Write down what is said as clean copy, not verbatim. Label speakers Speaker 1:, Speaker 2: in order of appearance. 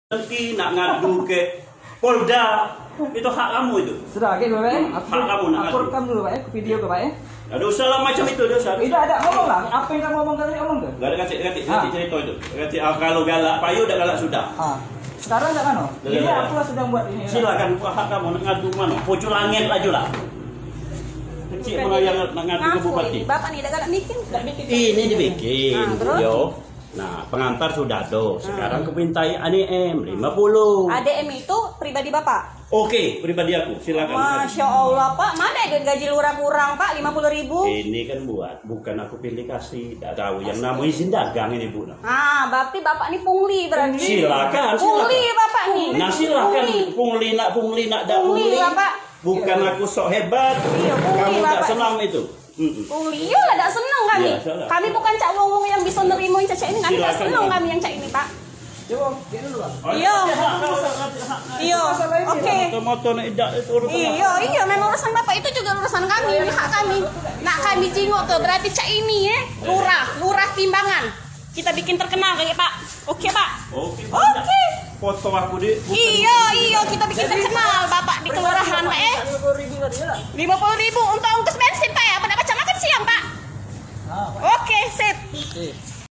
Speaker 1: Nanti nak ngadu ke Polda, itu hak kamu itu.
Speaker 2: Sudah, oke Bapak.
Speaker 1: Hak kamu nak
Speaker 2: Aku
Speaker 1: ngadu.
Speaker 2: rekam dulu Pak ya, video ke Pak ya.
Speaker 1: Ada usaha lah macam itu dosa.
Speaker 2: Tidak ada, ngomong lah. Apa yang kamu ngomong tadi ngomong tuh?
Speaker 1: Gak ada kasih cerita itu. Kasih kalau galak payu udah galak sudah.
Speaker 2: Sekarang enggak kan? Ini aku sedang buat ini.
Speaker 1: Silakan hak kamu nak ngadu mana? Pucuk langit aja lah. Kecil mana yang nak ngadu ke bupati?
Speaker 3: Bapak nih galak bikin, enggak bikin.
Speaker 1: Ini dibikin.
Speaker 3: Terus?
Speaker 1: Yo. Nah, pengantar sudah ada. Sekarang kepintai ADM 50.
Speaker 3: ADM itu pribadi Bapak.
Speaker 1: Oke, pribadi aku. Silakan.
Speaker 3: Masya Allah Pak, mana ada gaji lurah kurang Pak, 50.000.
Speaker 1: Ini kan bukan aku pilih kasih, tidak tahu yang namanya izin dagang ini Bu.
Speaker 3: Berarti Bapak ini pungli berarti.
Speaker 1: Silakan.
Speaker 3: Pungli Bapak nih.
Speaker 1: Nah silakan pungli nak dak
Speaker 3: Pungli,
Speaker 1: pungli.
Speaker 3: Bapak.
Speaker 1: Bukan aku sok hebat.
Speaker 3: Iya, pungli,
Speaker 1: Kamu tak
Speaker 3: Bapak.
Speaker 1: senang itu.
Speaker 3: Pungli, iya lah, tak senang kami.
Speaker 1: Iya, salah.
Speaker 3: Kami bukan cak wong yang bisa nerima cak ini, kami tak
Speaker 1: Silakan,
Speaker 3: senang
Speaker 1: Pak.
Speaker 3: kami yang cak ini Pak.
Speaker 2: Coba, lihat dulu Pak.
Speaker 3: Iya. Iya, oke.
Speaker 1: Moto nak idak itu urusan.
Speaker 3: Iya, memang urusan Bapak itu juga urusan kami, ini hak kami. Nak kami jingok tuh, berarti cak ini ya, lurah timbangan. Kita bikin terkenal kayak Pak. Oke Pak. Oke.
Speaker 1: Foto aku di.
Speaker 3: Iya, kita bikin terkenal Bapak di kelurahan Pak ya.
Speaker 2: 50.000 tadi ya.
Speaker 3: 50.000 untuk ongkos bensin Pak ya, pada baca makan siang Pak. Oke, sip.